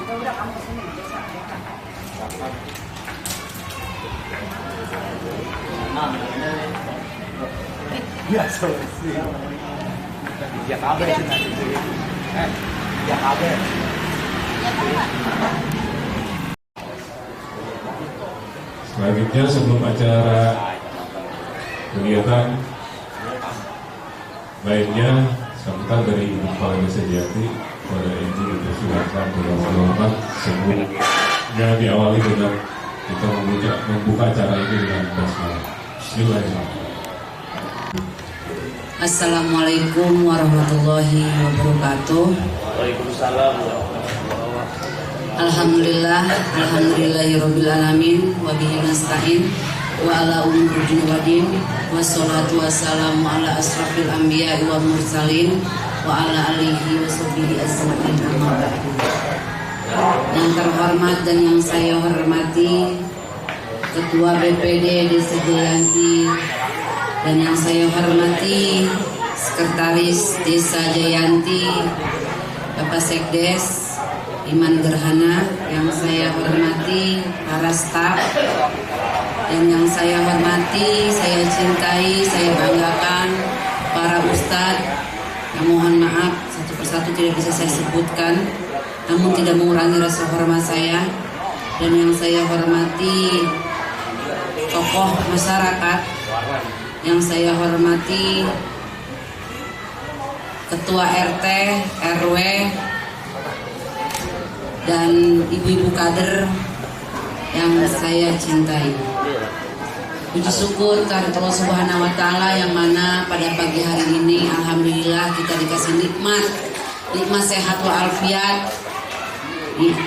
Udah kamu kesini biasa. Ya, solusi. Ya kabar sih nanti. Ya kabar. Selanjutnya sebelum acara kegiatan lainnya, sambutan dari Ibu Kepala Desa Jati pada Ibu dipersilakan dengan hormat sebelumnya diawali dengan kita membuka acara ini dengan basmalah. Bismillahirrahmanirrahim. Assalamualaikum warahmatullahi wabarakatuh. Waalaikumsalam. Alhamdulillahirabbil alamin wa bihi nasta'in wa ala umuri din wa din wassalatu wassalamu ala asrafil anbiya'i wal mursalin wa ala alihi wa sahbihi ajmain amma ba'du. Yang terhormat dan yang saya hormati Ketua BPD Desa Jayanti dan yang saya hormati Sekretaris Desa Jayanti Bapak Sekdes Iman Gerhana, yang saya hormati para staf, dan yang saya hormati, saya cintai, saya banggakan para ustadz. Yang mohon maaf satu persatu tidak bisa saya sebutkan, namun tidak mengurangi rasa hormat saya. Dan yang saya hormati tokoh masyarakat, yang saya hormati Ketua RT, RW, dan ibu-ibu kader yang saya cintai. Puji syukur karena Allah Subhanahu wa Ta'ala, yang mana pada pagi hari ini alhamdulillah kita dikasih nikmat sehat walafiat,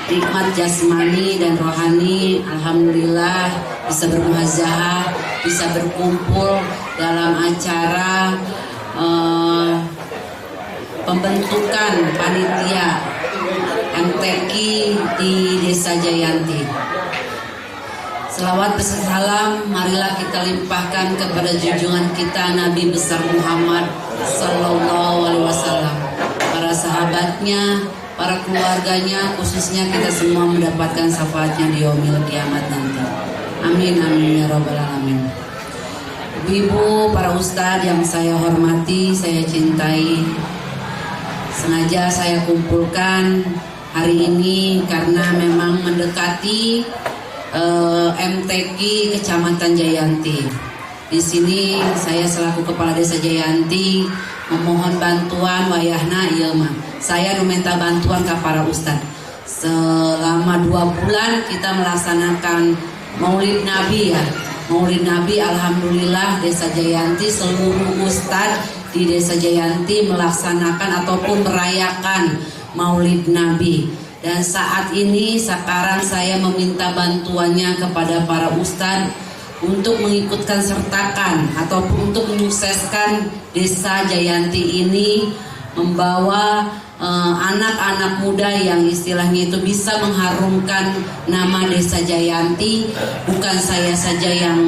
nikmat jasmani dan rohani. Alhamdulillah bisa bermuhazahah, bisa berkumpul dalam acara pembentukan panitia MTQ di Desa Jayanti. Selawat bersalam marilah kita limpahkan kepada junjungan kita Nabi besar Muhammad Sallallahu Alaihi Wasallam, para sahabatnya, para keluarganya, khususnya kita semua mendapatkan syafaatnya di yaumil kiamat nanti. Amin amin ya rabbal alamin. Ibu, para ustadz yang saya hormati, saya cintai, sengaja saya kumpulkan hari ini karena memang mendekati MTQ Kecamatan Jayanti. Di sini saya selaku Kepala Desa Jayanti memohon bantuan wayahna ieu mah. Saya meminta bantuan ke para ustadz. Selama 2 bulan kita melaksanakan Maulid Nabi ya. Maulid Nabi, alhamdulillah Desa Jayanti, seluruh ustadz di Desa Jayanti melaksanakan ataupun merayakan Maulid Nabi. Dan saat ini sekarang saya meminta bantuannya kepada para ustadz untuk mengikutkan sertakan ataupun untuk menyukseskan Desa Jayanti ini, membawa anak-anak muda yang istilahnya itu bisa mengharumkan nama Desa Jayanti. Bukan saya saja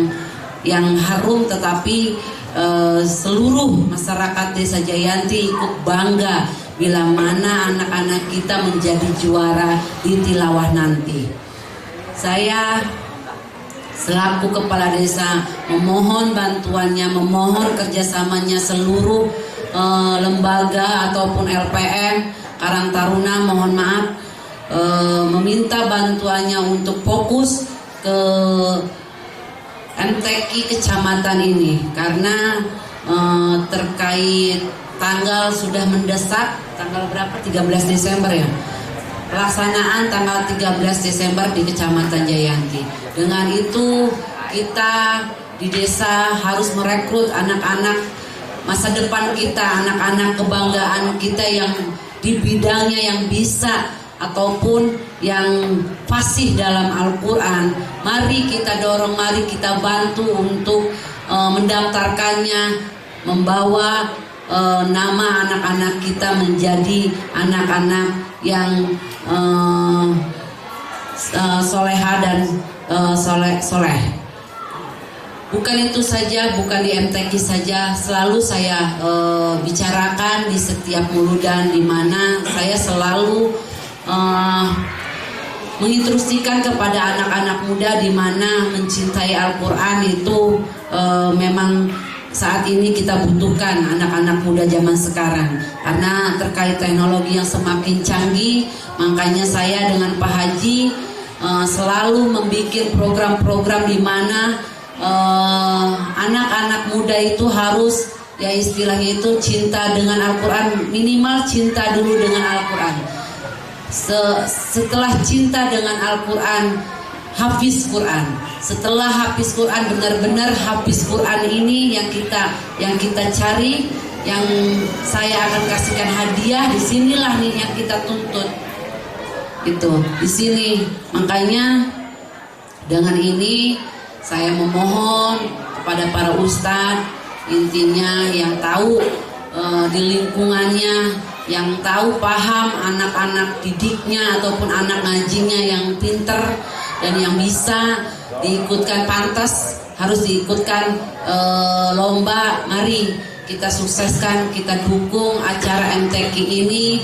yang harum, tetapi seluruh masyarakat Desa Jayanti ikut bangga bila mana anak-anak kita menjadi juara di tilawah nanti. Saya selaku kepala desa memohon bantuannya, memohon kerjasamanya seluruh lembaga ataupun LPM Karang Taruna, mohon maaf, meminta bantuannya untuk fokus ke MTQ kecamatan ini karena terkait tanggal sudah mendesak, tanggal berapa? 13 Desember ya. Pelaksanaan tanggal 13 Desember di Kecamatan Jayanti. Dengan itu kita di desa harus merekrut anak-anak masa depan kita, anak-anak kebanggaan kita yang di bidangnya yang bisa ataupun yang fasih dalam Al-Quran. Mari kita dorong, mari kita bantu untuk mendaftarkannya, membawa nama anak-anak kita menjadi anak-anak yang soleha dan soleh. bukan itu saja, bukan di MTQ saja, selalu saya bicarakan di setiap muludan, di mana saya selalu menginstruksikan kepada anak-anak muda di mana mencintai Al-Quran itu memang saat ini kita butuhkan anak-anak muda zaman sekarang, karena terkait teknologi yang semakin canggih. Makanya saya dengan Pak Haji selalu membuat program-program di mana anak-anak muda itu harus, ya istilahnya itu, cinta dengan Al-Quran, minimal cinta dulu dengan Al-Quran. Setelah cinta dengan Al-Quran, hafiz Quran. Setelah hafiz Quran, benar-benar hafiz Quran ini yang kita cari, yang saya akan kasihkan hadiah. Disinilah nih yang kita tuntut, itu di sini. Makanya dengan ini saya memohon kepada para ustadz, intinya yang tahu di lingkungannya, yang tahu paham anak-anak didiknya ataupun anak ngajinya yang pinter dan yang bisa diikutkan, pantas harus diikutkan lomba. Mari kita sukseskan, kita dukung acara MTQ ini.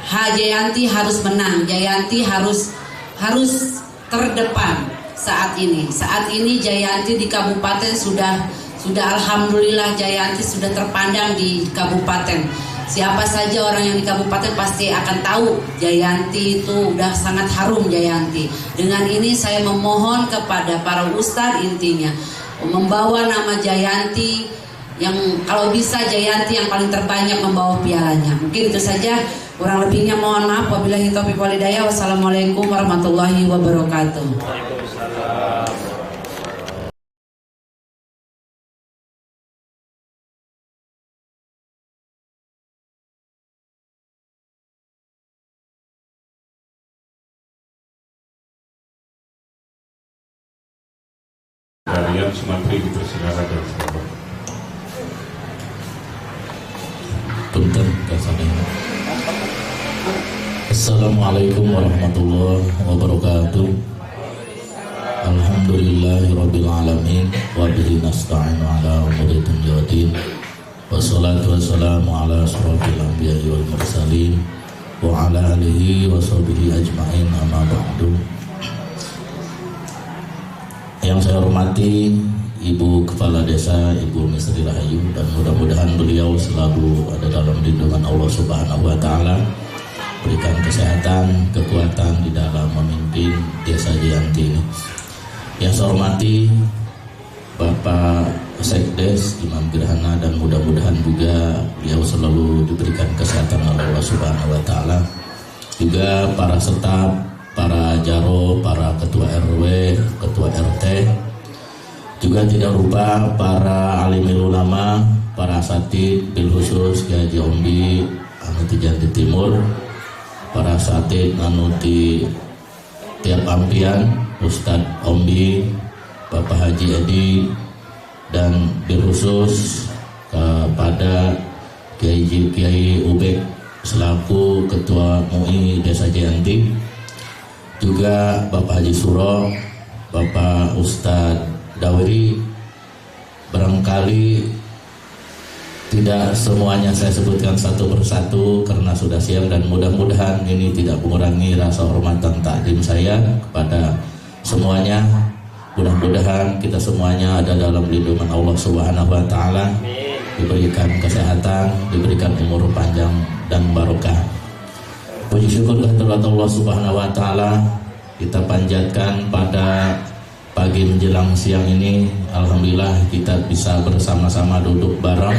Jayanti harus menang, Jayanti harus terdepan saat ini. Saat ini Jayanti di kabupaten sudah alhamdulillah, Jayanti sudah terpandang di kabupaten. Siapa saja orang yang di kabupaten pasti akan tahu Jayanti itu udah sangat harum Jayanti. Dengan ini saya memohon kepada para ustadz, intinya membawa nama Jayanti, yang kalau bisa Jayanti yang paling terbanyak membawa pialanya. Mungkin itu saja, kurang lebihnya mohon maaf. Wabillahi taufiq wal hidayah. Wassalamualaikum warahmatullahi wabarakatuh. Kalian Sumantri dipersilakan dan sahabat. Punten kasane. Assalamualaikum warahmatullahi wabarakatuh. Alhamdulillahirabbil alamin wa bihi nasta'inu ala umuri dunya waddin. Wassalatu wassalamu ala asyrofil anbiya'i wal mursalin wa ala alihi wa sahbihi ajma'in, amma ba'du. Yang saya hormati Ibu Kepala Desa, Ibu Misri Rahayu, dan mudah-mudahan beliau selalu ada dalam lindungan Allah Subhanahu wa Ta'ala, berikan kesehatan, kekuatan di dalam memimpin Desa Jayanti ini. Yang saya hormati Bapak Sekdes Imam Gerhana, dan mudah-mudahan juga beliau selalu diberikan kesehatan oleh Allah Subhanahu wa Ta'ala. Juga para staf, para jaro, para ketua RW, ketua RT, juga tidak lupa para alimul ulama, para asatid, bil khusus Haji Ombi anu ti Jayanti Timur, para asatid anu ti tiap ampian, Ustadz Ombi, Bapak Haji Edi, dan bil khusus kepada Kiai Ubek selaku ketua MUI Desa Jayanti, juga Bapak Haji Suro, Bapak Ustadz Dawiri. Barangkali tidak semuanya saya sebutkan satu persatu karena sudah siang, dan mudah-mudahan ini tidak mengurangi rasa hormat dan takdim saya kepada semuanya. Mudah-mudahan kita semuanya ada dalam lindungan Allah Subhanahu wa Ta'ala, diberikan kesehatan, diberikan umur panjang dan barokah. Puji syukur kehadirat Allah Subhanahu wa Ta'ala kita panjatkan pada pagi menjelang siang ini. Alhamdulillah kita bisa bersama-sama duduk bareng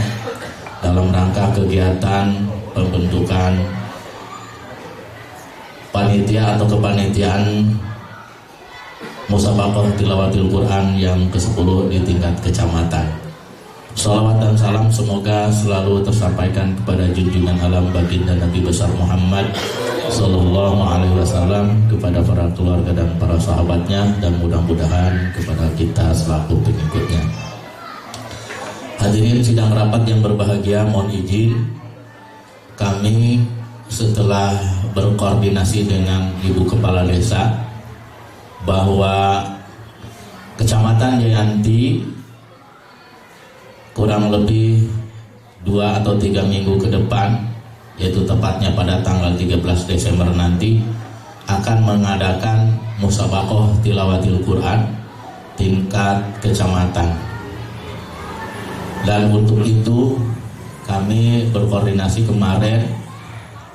dalam rangka kegiatan pembentukan panitia atau kepanitiaan Musabaqah Tilawatil Quran yang ke-10 di tingkat kecamatan. Salawat dan salam semoga selalu tersampaikan kepada junjungan alam baginda Nabi besar Muhammad Sallallahu Alaihi Wasallam, kepada para keluarga dan para sahabatnya, dan mudah-mudahan kepada kita selaku pengikutnya. Hadirin sidang rapat yang berbahagia, mohon izin kami setelah berkoordinasi dengan Ibu Kepala Desa bahwa Kecamatan Jayanti kurang lebih 2 atau 3 minggu ke depan, yaitu tepatnya pada tanggal 13 Desember nanti, akan mengadakan musabaqah tilawatil Quran tingkat kecamatan. Dan untuk itu kami berkoordinasi kemarin,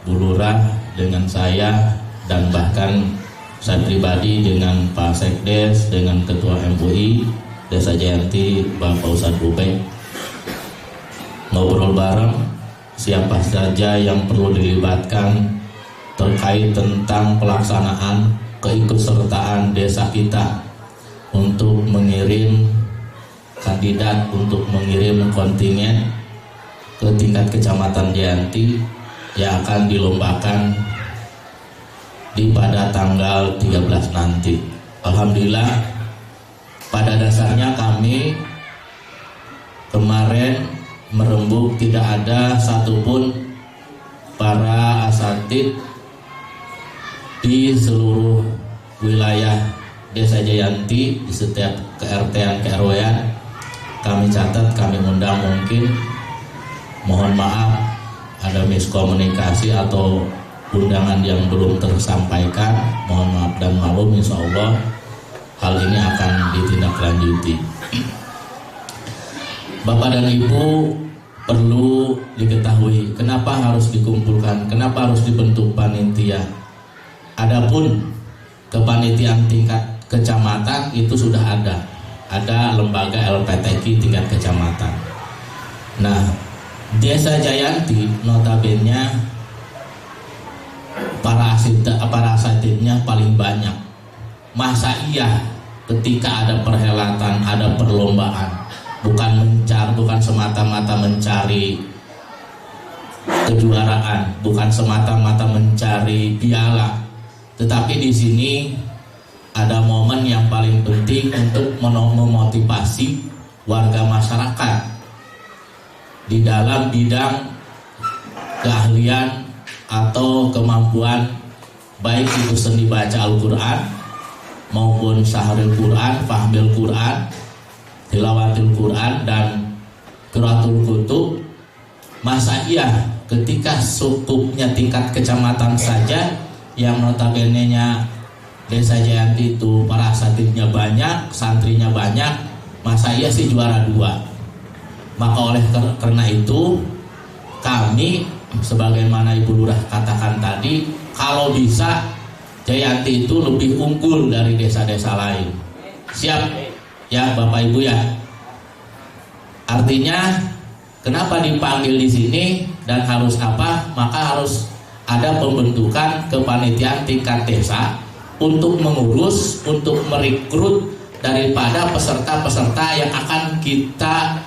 Bu Lurah dengan saya, dan bahkan saya pribadi dengan Pak Sekdes, dengan Ketua MUI Desa Jayanti Bapak Ustadz Bubek, ngobrol bareng siapa saja yang perlu dilibatkan terkait tentang pelaksanaan keikutsertaan desa kita untuk mengirim kandidat, untuk mengirim kontingen ke tingkat kecamatan Jayanti yang akan dilombakan pada tanggal 13 nanti. Alhamdulillah, pada dasarnya kami kemarin merembuk tidak ada satupun para asatid di seluruh wilayah Desa Jayanti, di setiap ke-RT-an, ke-RW-an kami catat, kami undang. Mungkin mohon maaf ada miskomunikasi atau undangan yang belum tersampaikan, mohon maaf dan maklum. Insya Allah hal ini akan ditindaklanjuti. Bapak dan Ibu, perlu diketahui kenapa harus dikumpulkan, kenapa harus dibentuk panitia. Adapun kepanitiaan tingkat kecamatan itu sudah ada lembaga LPTQ tingkat kecamatan. Nah, Desa Jayanti notabene para asatidnya paling banyak. Masa iya ketika ada perhelatan, ada perlombaan, bukan semata-mata mencari kejuaraan, bukan semata-mata mencari piala, tetapi di sini ada momen yang paling penting untuk memotivasi warga masyarakat di dalam bidang keahlian atau kemampuan, baik itu seni baca Al-Quran maupun syahrul Quran, fahmil Quran, tilawatil Quran, dan qiraatul kutub. Masa iya ketika cukupnya tingkat kecamatan saja yang notabene-nya Desa Jayanti itu para asatidnya banyak, santrinya banyak, masa iya sih juara 2. Maka oleh karena itu kami, sebagaimana Ibu Lurah katakan tadi, kalau bisa Jayanti itu lebih unggul dari desa-desa lain. Siap ya Bapak Ibu ya? Artinya kenapa dipanggil di sini dan harus apa? Maka harus ada pembentukan kepanitiaan tingkat desa untuk mengurus, untuk merekrut daripada peserta-peserta yang akan kita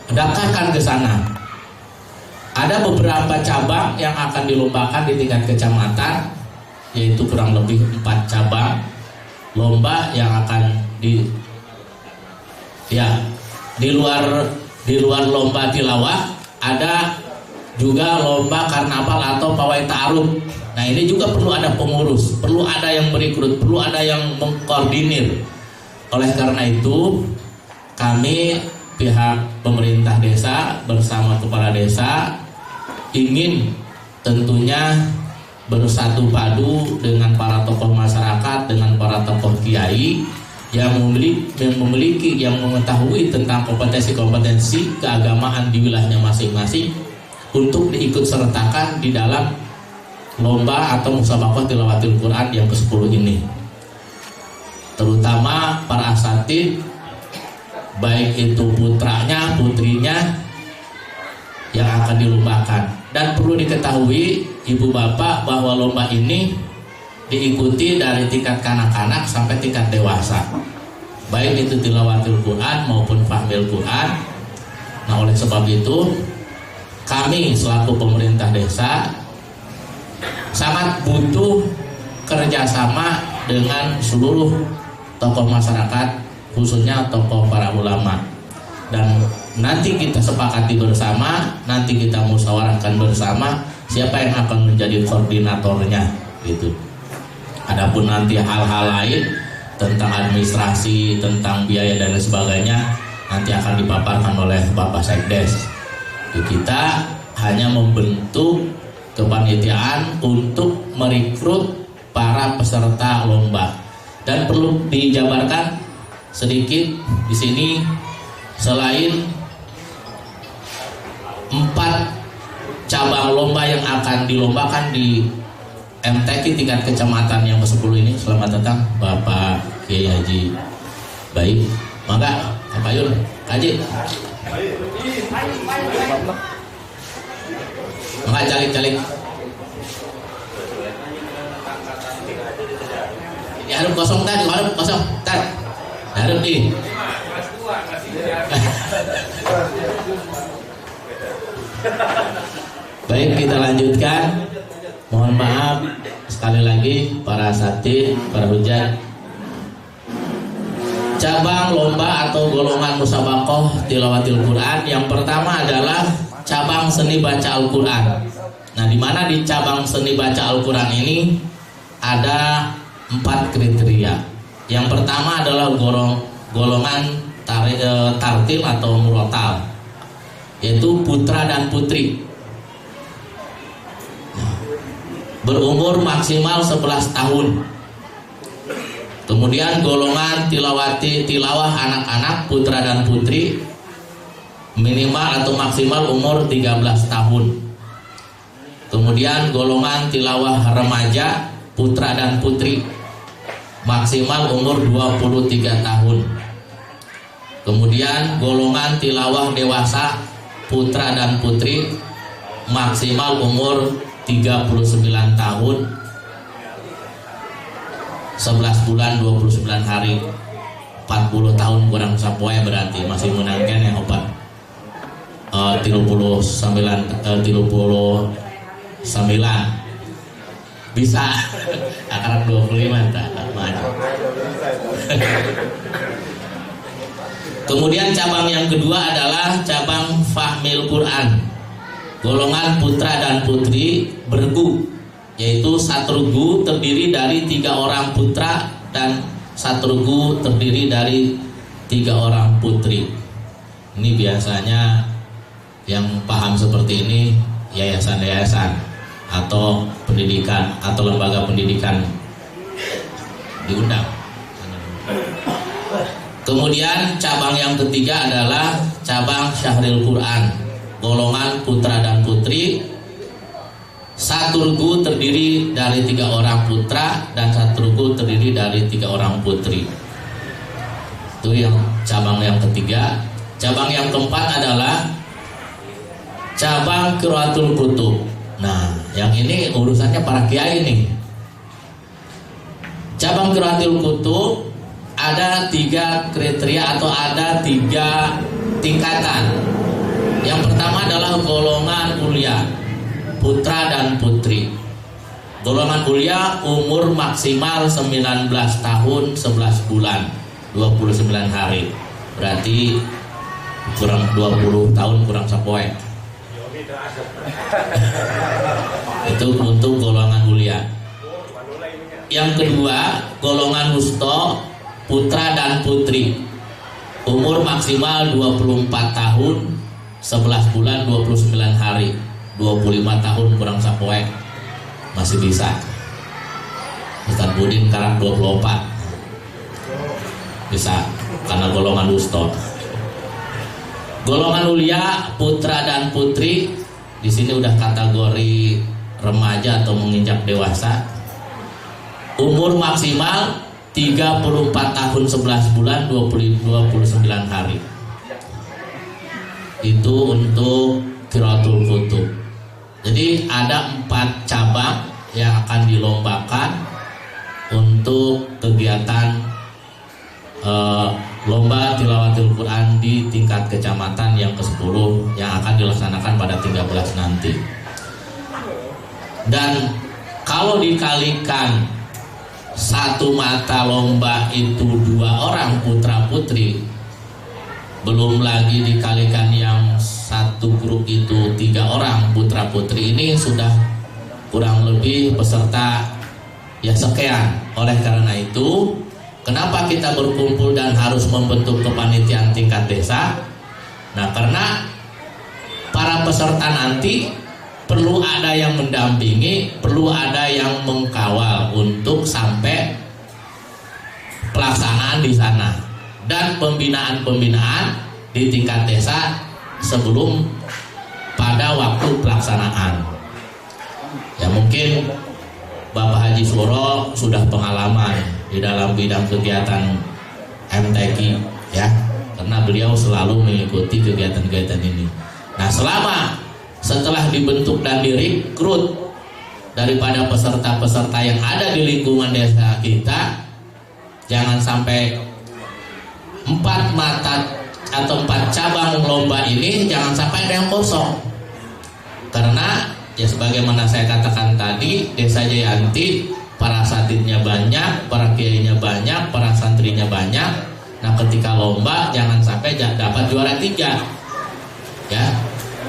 daftarkan ke sana. Ada beberapa cabang yang akan dilombakan di tingkat kecamatan, yaitu kurang lebih 4 cabang lomba yang akan di luar lomba tilawah, ada juga lomba karnaval atau pawai ta'aruf. Nah, ini juga perlu ada pengurus, perlu ada yang merekrut, perlu ada yang mengkoordinir. Oleh karena itu, kami pihak pemerintah desa bersama kepala desa ingin tentunya bersatu padu dengan para tokoh masyarakat, dengan para tokoh kiai yang mengetahui tentang kompetensi keagamaan di wilayahnya masing-masing untuk diikut sertakan di dalam lomba atau musabaqah tilawatil Quran yang ke-10 ini. Terutama para asatid, baik itu putranya, putrinya yang akan dilombakan. Dan perlu diketahui Ibu Bapak bahwa lomba ini diikuti dari tingkat kanak-kanak sampai tingkat dewasa, baik itu tilawatil Quran maupun fahmil Quran. Nah, oleh sebab itu kami selaku pemerintah desa sangat butuh kerjasama dengan seluruh tokoh masyarakat, khususnya tokoh para ulama. Dan nanti kita sepakati bersama, nanti kita musyawarahkan bersama siapa yang akan menjadi koordinatornya gitu. Adapun nanti hal-hal lain tentang administrasi, tentang biaya dan lain sebagainya nanti akan dipaparkan oleh Bapak Sekdes. Kita hanya membentuk kepanitiaan untuk merekrut para peserta lomba. Dan perlu dijabarkan sedikit di sini, selain 4 cabang lomba yang akan dilombakan di MTQ tingkat kecamatan yang ke-10 ini. Selamat datang Bapak Kiai Haji Baik. Maka Pak Yun, Haji. Maka calik-calik. Ya harus kosong tadi, harus kosong tadi. Harus di. Baik, kita lanjutkan. Mohon maaf sekali lagi para asatidz, para hujat. Cabang lomba atau golongan musabaqah tilawatil Quran yang pertama adalah cabang seni baca Al-Quran. Nah, di mana di cabang seni baca Al-Quran ini ada 4 kriteria. Yang pertama adalah golongan tartil atau murotal, yaitu putra dan putri. Berumur maksimal 11 tahun. Kemudian golongan tilawah anak-anak putra dan putri, minimal atau maksimal umur 13 tahun. Kemudian golongan tilawah remaja putra dan putri, maksimal umur 23 tahun. Kemudian golongan tilawah dewasa putra dan putri, maksimal umur 39 tahun, 11 bulan 29 hari, 40 tahun kurang sapoe berarti masih menangkan yang obat 39 bisa akrab 25 tak maju. Kemudian cabang yang kedua adalah cabang fahmil Quran. Golongan putra dan putri bergu, yaitu satu regu terdiri dari 3 orang putra dan satu regu terdiri dari 3 orang putri. Ini biasanya yang paham seperti ini yayasan-yayasan atau pendidikan atau lembaga pendidikan diundang. Kemudian cabang yang ketiga adalah cabang syahril Quran. Golongan putra dan putri, satu regu terdiri dari 3 orang putra dan satu regu terdiri dari 3 orang putri. Itu yang cabang yang ketiga. Cabang yang keempat adalah cabang qiraatul kutub. Nah, yang ini urusannya para kiai nih. Cabang qiraatul kutub ada 3 kriteria atau ada 3 tingkatan. Yang pertama adalah golongan ulia, putra dan putri. Golongan ulia umur maksimal 19 tahun 11 bulan 29 hari. Berarti kurang 20 tahun kurang sapoe. Itu untuk golongan ulia. Yang kedua, golongan wusta, putra dan putri. Umur maksimal 24 tahun 11 bulan 29 hari, 25 tahun kurang sapoe. Masih bisa. Ustaz Budin karang 24. Bisa karena golongan wusta. Golongan ulia, putra dan putri, di sini udah kategori remaja atau menginjak dewasa. Umur maksimal 34 tahun 11 bulan 29 hari. Itu untuk qiraatul kutub. Jadi ada 4 cabang yang akan dilombakan untuk kegiatan lomba tilawatul Quran di tingkat kecamatan yang ke-10 yang akan dilaksanakan pada 13 nanti. Dan kalau dikalikan satu mata lomba itu 2 orang putra putri, belum lagi dikalikan yang satu grup itu 3 orang putra putri, ini sudah kurang lebih peserta ya sekian. Oleh karena itu Kenapa kita berkumpul dan harus membentuk kepanitiaan tingkat desa? Nah, karena para peserta nanti perlu ada yang mendampingi, perlu ada yang mengkawal untuk sampai pelaksanaan di sana dan pembinaan-pembinaan di tingkat desa sebelum pada waktu pelaksanaan. Ya mungkin Bapak Haji Suro sudah pengalaman di dalam bidang kegiatan MTQ ya, karena beliau selalu mengikuti kegiatan-kegiatan ini. Nah, setelah dibentuk dan direkrut daripada peserta-peserta yang ada di lingkungan desa kita, jangan sampai 4 mata atau 4 cabang lomba ini jangan sampai ada yang kosong. Karena ya sebagaimana saya katakan tadi, Desa Jayanti para satidnya banyak, para kiainya banyak, para santrinya banyak. Nah, ketika lomba jangan sampai dapat juara 3. Ya.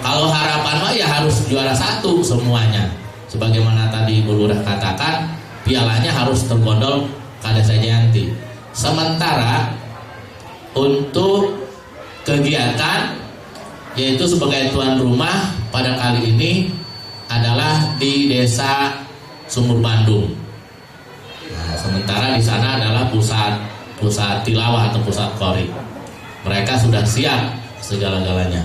Kalau harapan mah ya harus juara 1 semuanya. Sebagaimana tadi Ibu Lurah katakan, pialanya harus tergondol ke Desa Jayanti. Sementara untuk kegiatan yaitu sebagai tuan rumah pada kali ini adalah di Desa Sumur Bandung. Nah, sementara di sana adalah pusat tilawah atau pusat qori. Mereka sudah siap segala-galanya.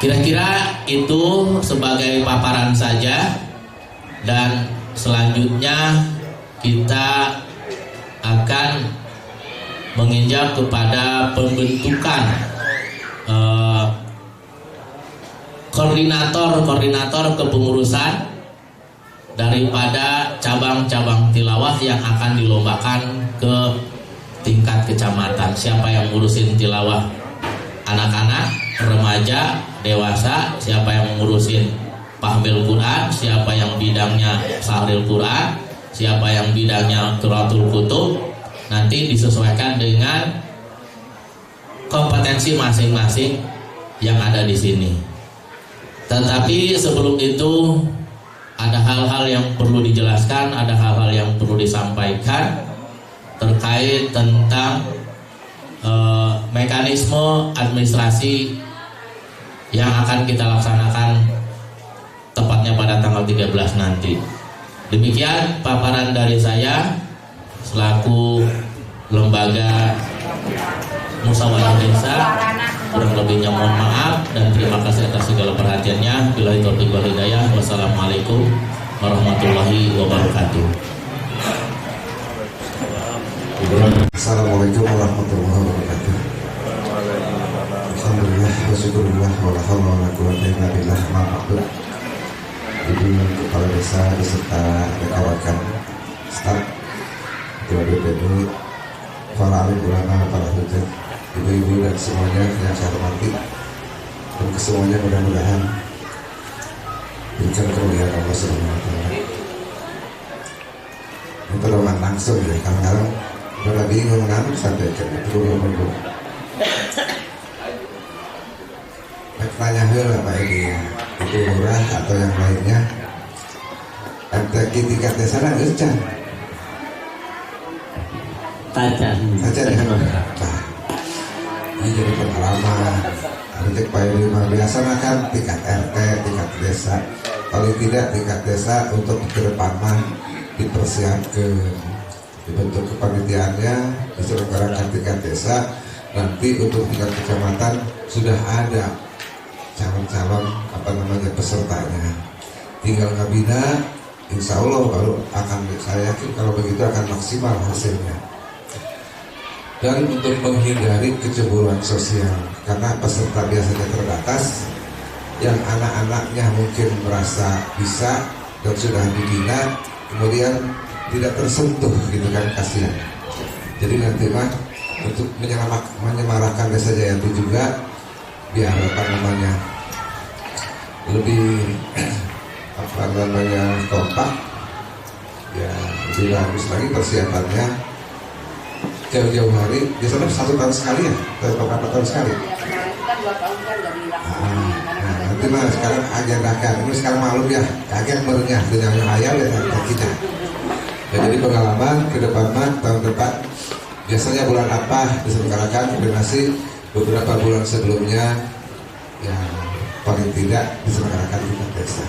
Kira-kira itu sebagai paparan saja, dan selanjutnya kita akan menginjak kepada pembentukan koordinator kepengurusan daripada cabang-cabang tilawah yang akan dilombakan ke tingkat kecamatan. Siapa yang ngurusin tilawah anak-anak, remaja, dewasa, siapa yang ngurusin Fahmil Quran, siapa yang bidangnya Sahril Quran, siapa yang bidangnya Qiraatul Kutub, nanti disesuaikan dengan kompetensi masing-masing yang ada di sini. Tetapi sebelum itu ada hal-hal yang perlu dijelaskan, ada hal-hal yang perlu disampaikan terkait tentang mekanisme administrasi yang akan kita laksanakan tepatnya pada tanggal 13 nanti. Demikian paparan dari saya selaku lembaga musyawarah desa. Kurang lebihnya mohon maaf dan terima kasih atas segala perhatiannya. Billahi taufiq wal hidayah. Wassalamualaikum warahmatullahi wabarakatuh. Assalamualaikum warahmatullahi wabarakatuh. Alhamdulillah wa syukurillah wa la haula wa la quwwata illa billah. Ma'adur Ibu Kepala Desa beserta rekan-rekan staf Ketua DPD, para alim ulama, para hujat, ibu-ibu dan semuanya yang saya hormati, dan kesemuanya mudah-mudahan berikan kemuliaan Allah Subhanahu wa taala. Itu doang langsung ya, kadang-kadang udah bingung kan sampai ke itu dulu. Tanya hela Pak Edi, itu murah atau yang lainnya. MTQ tingkat desa kan gecah. Tajan ya. Nah, ini jadi pengalaman. Untuk Pak Edi biasa kan tingkat RT, tingkat desa. Kalau tidak tingkat desa untuk ke depan dipersiapkan, dibentuk kepanitiaannya, diselenggarakan tingkat desa. Nanti untuk tingkat kecamatan sudah ada calon-calon pesertanya, tinggal ngabina, insya Allah baru akan, saya yakin kalau begitu akan maksimal hasilnya. Dan untuk menghindari kecemburuan sosial, karena peserta biasanya terbatas, yang anak-anaknya mungkin merasa bisa dan sudah dibina, kemudian tidak tersentuh gitu kan, kasihan. Jadi nanti mah untuk menyemarakan Desa Jayanti juga biar lebih kompak ya, lebih bagus lagi persiapannya. Jauh-jauh hari biasanya 1 tahun sekali ya, atau beberapa tahun sekali. Kita 2 tahun kan gak dilaksanakan. Nah, nanti mah sekarang agendakan ini sekarang malam ya, kaget barunya dengan hayal ya kita. Ya, jadi pengalaman ke depan tahun depan biasanya bulan apa diselenggarakan koordinasi beberapa bulan sebelumnya yang paling tidak diselenggarakan di desa.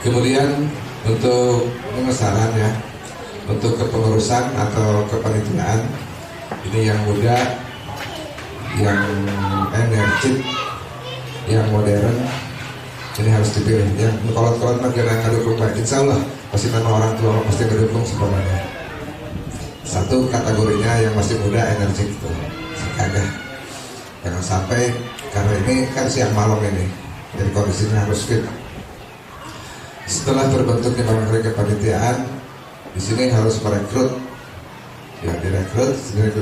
Kemudian untuk pemesanan ya, untuk kepengurusan atau kepanitiaan ini yang muda, yang energik, yang modern, ini harus dipilih. Yang kolot-kolot negara yang dukung baik, insya Allah pasti nama orang tua pasti mendukung sebenarnya. Satu kategorinya yang masih muda, energik itu kagak. Jangan sampai, karena ini kan siang malam ini, jadi kondisinya harus fit. Setelah terbentuknya barangkali kepanitiaan, di sini harus merekrut. Ya, direkrut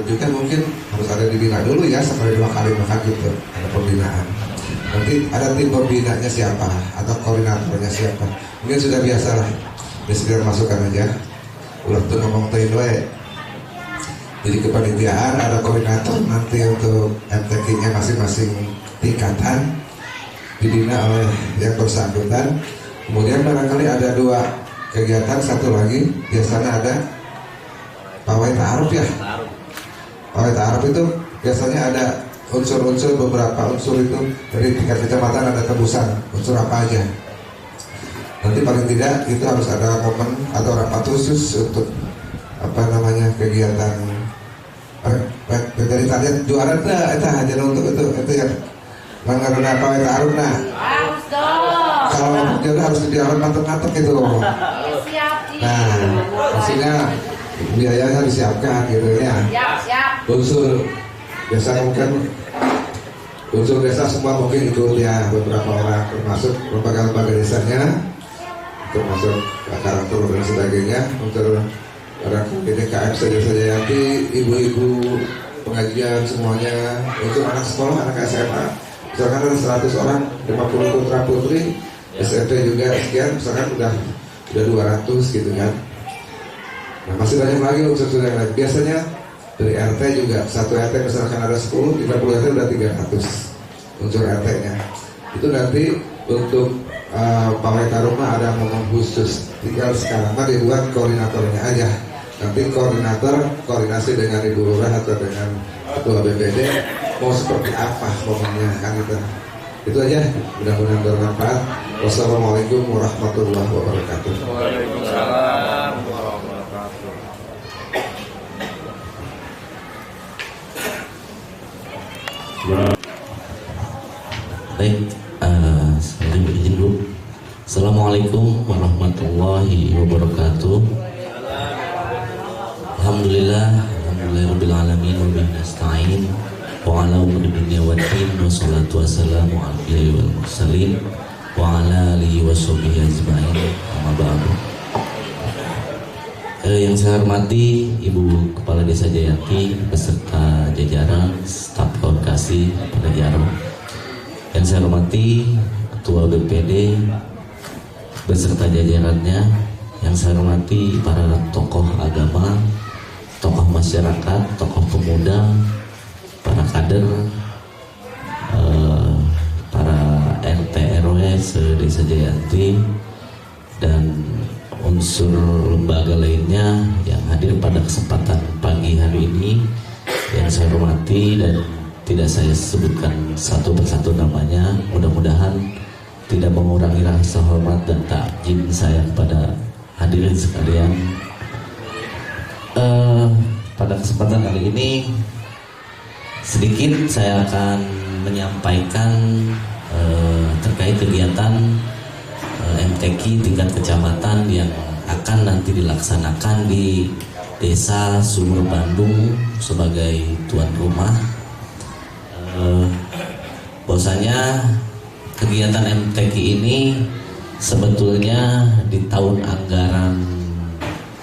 juga mungkin harus ada dibina dulu ya, sampai 2 kali makan gitu, ada pembinaan. Nanti ada tim pembinanya siapa atau koordinatornya siapa, mungkin sudah biasa lah. Disediakan masukan aja. Ulah tuh ngomong teh doe. Jadi kepanitiaan ada koordinator nanti untuk MTQ-nya masing-masing tingkatan dibina oleh yang bersangkutan. Kemudian barangkali ada 2 kegiatan, satu lagi biasanya ada pawai ta'aruf ya. Pawai ta'aruf itu biasanya ada unsur-unsur, beberapa unsur itu dari tingkat kecamatan ada tebusan unsur apa aja. Nanti paling tidak itu harus ada momen atau rapat khusus untuk kegiatan dari tadi juara itu hanya untuk itu ya mengenai apa itu aruna. Kalau jadi harus didialog matang-matang gitu loh. Nah, maksudnya biayanya disiapkan gitu ya. Unsur desa mungkin unsur desa semua mungkin ikut ya, beberapa orang termasuk lembaga-lembaga desanya, termasuk karakter dan sebagainya, untuk orang DKM saja nanti ibu-ibu pengajian semuanya, untuk anak sekolah, anak SMA, misalkan ada 100 orang, 50 putra putri, SMP juga sekian, misalkan udah 200 gitu kan. Nah, masih banyak lagi unsur-unsur yang lain. Biasanya dari RT juga, satu RT misalkan ada 10, 30 RT udah 300 unsur RT-nya. Itu nanti untuk pawai taruna ada momen khusus, tinggal sekarang mah dibuat koordinatornya aja. Nanti koordinator koordinasi dengan Ibu Lurah atau dengan Ketua BPD mau seperti apa momennya kan gitu. Itu aja, mudah-mudahan bermanfaat. Wassalamualaikum warahmatullahi wabarakatuh. Waalaikumsalam warahmatullahi wabarakatuh. Baik, saya izin dulu. Assalamualaikum warahmatullahi wabarakatuh. Alhamdulillahirabbil alamin wa bihi nasta'in wa ala umuri dunya waddin wa salatu wassalamu ala wal mursalin wa ala alihi washabihi ajmain. Amma ba'du. Yang saya hormati Ibu Kepala Desa Jayati beserta jajaran staf koordinasi pada Jaro. Yang saya hormati Ketua BPD beserta jajarannya. Yang saya hormati para tokoh agama, tokoh masyarakat, tokoh pemuda, para kader, para RT RW se-Desa Jayati, dan unsur lembaga lainnya yang hadir pada kesempatan pagi hari ini. Yang saya hormati dan tidak saya sebutkan satu persatu namanya, mudah-mudahan tidak mengurangi rasa hormat dan takjim saya kepada hadirin sekalian. Pada kesempatan kali ini sedikit saya akan menyampaikan terkait kegiatan MTQ tingkat kecamatan yang akan nanti dilaksanakan di Desa Sumur Bandung sebagai tuan rumah. Bahwasanya kegiatan MTQ ini sebetulnya di tahun anggaran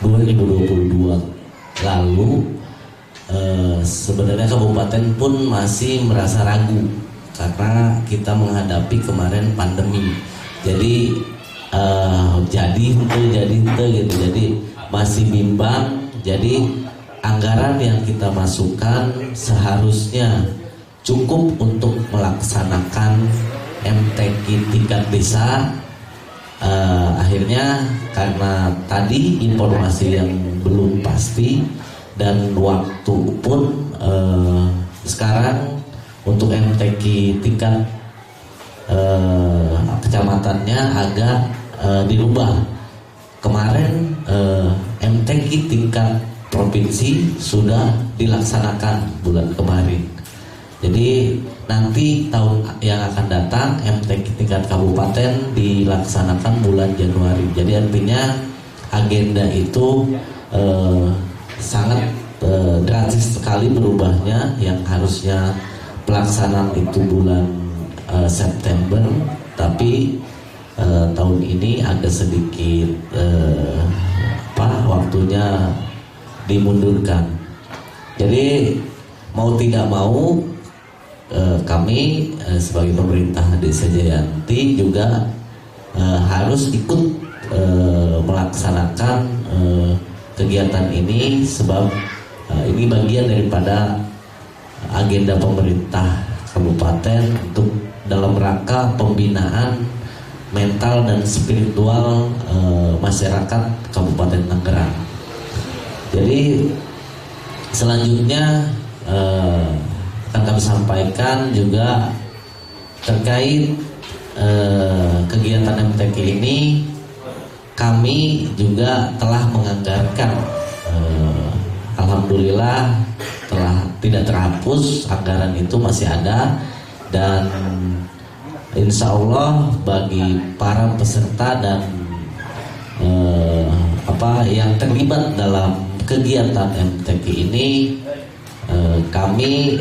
2022 lalu sebenarnya kabupaten pun masih merasa ragu karena kita menghadapi kemarin pandemi. Jadi jadi masih bimbang. Jadi anggaran yang kita masukkan seharusnya cukup untuk melaksanakan MTQ tingkat desa, akhirnya karena tadi informasi yang belum pasti dan waktu pun sekarang untuk MTQ tingkat kecamatannya agak dirubah. Kemarin MTQ tingkat provinsi sudah dilaksanakan bulan kemarin. Jadi nanti tahun yang akan datang MTQ tingkat kabupaten dilaksanakan bulan Januari. Jadi artinya agenda itu sangat drastis sekali berubahnya, yang harusnya pelaksanaan itu bulan September, tapi tahun ini agak sedikit waktunya dimundurkan. Jadi mau tidak mau kami sebagai pemerintah Desa Jayanti juga harus ikut melaksanakan kegiatan ini, sebab ini bagian daripada agenda pemerintah kabupaten untuk dalam rangka pembinaan mental dan spiritual masyarakat Kabupaten Tangerang. Jadi selanjutnya akan kami sampaikan juga terkait kegiatan MTQ ini. Kami juga telah menganggarkan, alhamdulillah telah tidak terhapus, anggaran itu masih ada, dan insya Allah bagi para peserta dan yang terlibat dalam kegiatan MTQ ini, kami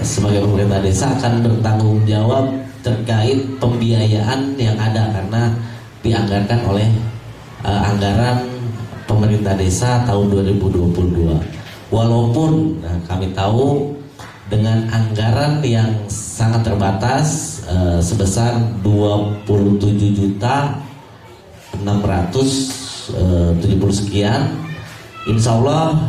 sebagai pemerintah desa akan bertanggung jawab terkait pembiayaan yang ada, karena dianggarkan oleh anggaran pemerintah desa tahun 2022. Walaupun kami tahu dengan anggaran yang sangat terbatas sebesar 27.670 sekian, insya Allah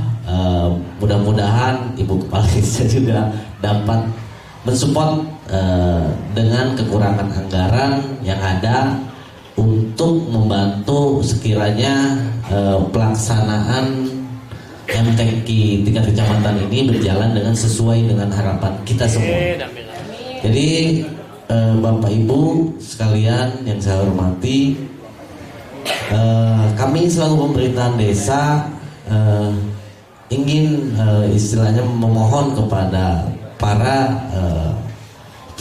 mudah-mudahan Ibu Kepala Desa juga dapat mensupport dengan kekurangan anggaran yang ada untuk membantu sekiranya pelaksanaan MTQ tingkat kecamatan ini berjalan dengan sesuai dengan harapan kita semua. Jadi Bapak Ibu sekalian yang saya hormati, kami selaku pemerintahan desa ingin istilahnya memohon kepada para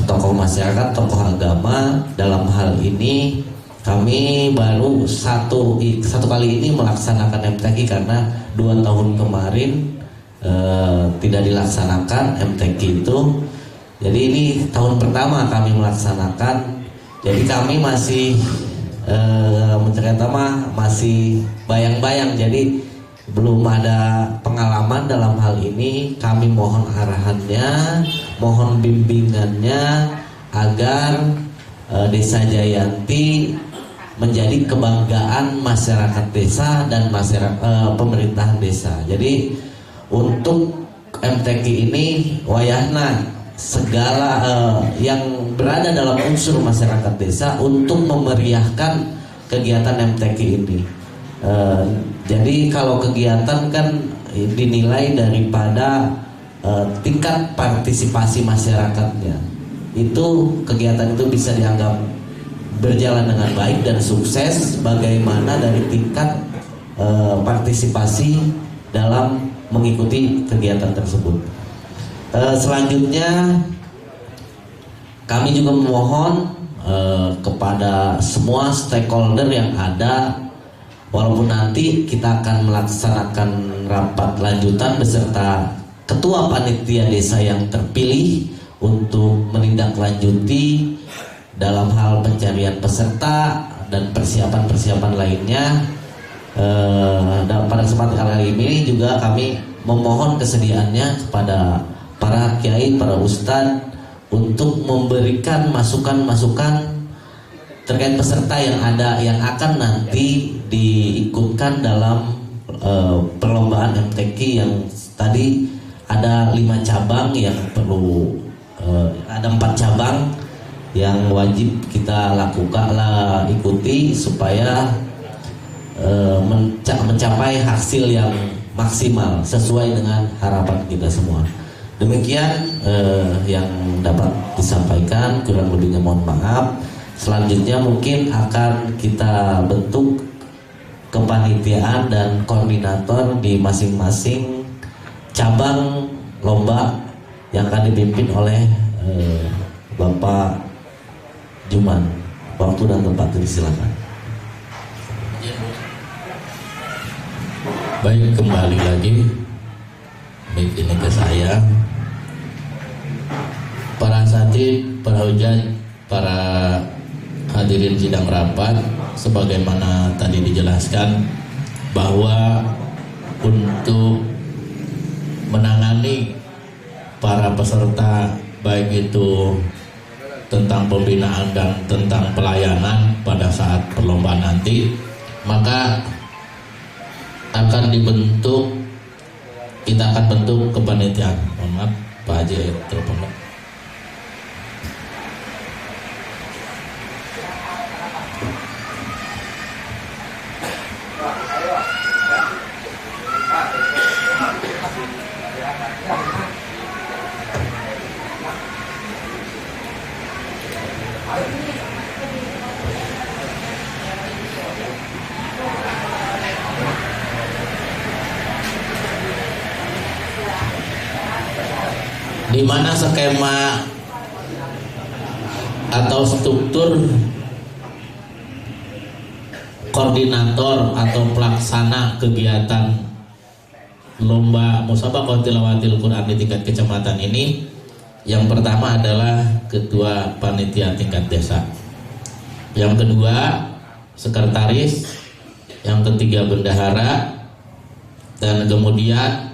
tokoh masyarakat, tokoh agama. Dalam hal ini kami baru satu kali ini melaksanakan MTQ karena 2 tahun kemarin tidak dilaksanakan MTQ itu. Jadi ini tahun pertama kami melaksanakan. Jadi kami masih masih bayang-bayang. Jadi belum ada pengalaman dalam hal ini. Kami mohon arahannya, mohon bimbingannya agar Desa Jayanti menjadi kebanggaan masyarakat desa dan masyarakat pemerintahan desa. Jadi untuk MTQ ini wayahna segala yang berada dalam unsur masyarakat desa untuk memeriahkan kegiatan MTQ ini. Jadi kalau kegiatan kan dinilai daripada tingkat partisipasi masyarakatnya. Itu kegiatan itu bisa dianggap berjalan dengan baik dan sukses bagaimana dari tingkat partisipasi dalam mengikuti kegiatan tersebut. Selanjutnya kami juga memohon kepada semua stakeholder yang ada, walaupun nanti kita akan melaksanakan rapat lanjutan beserta ketua panitia desa yang terpilih untuk menindaklanjuti dalam hal pencarian peserta dan persiapan-persiapan lainnya. Dan pada kesempatan kali ini juga kami memohon kesediaannya kepada para kiai, para ustadz untuk memberikan masukan-masukan terkait peserta yang ada, yang akan nanti diikutkan dalam perlombaan MTQ yang tadi ada 5 cabang yang perlu ada 4 cabang yang wajib kita lakukan ikuti supaya mencapai hasil yang maksimal sesuai dengan harapan kita semua. Demikian yang dapat disampaikan, kurang lebihnya mohon maaf. Selanjutnya mungkin akan kita bentuk kepanitiaan dan koordinator di masing-masing cabang lomba yang akan dipimpin oleh Bapak Juman. Waktu dan tempat silakan. Baik, kembali lagi mic ini ke saya. Para asatidz, para hujat, para hadirin sidang rapat, sebagaimana tadi dijelaskan bahwa untuk menangani para peserta baik itu tentang pembinaan dan tentang pelayanan pada saat perlombaan nanti, maka kita akan bentuk kepanitiaan. Mohon maaf, Pak Haji telepon. Di mana skema atau struktur koordinator atau pelaksana kegiatan lomba musabaqah tilawatil Quran di tingkat kecamatan ini, yang pertama adalah ketua panitia tingkat desa, yang kedua sekretaris, yang ketiga bendahara, dan kemudian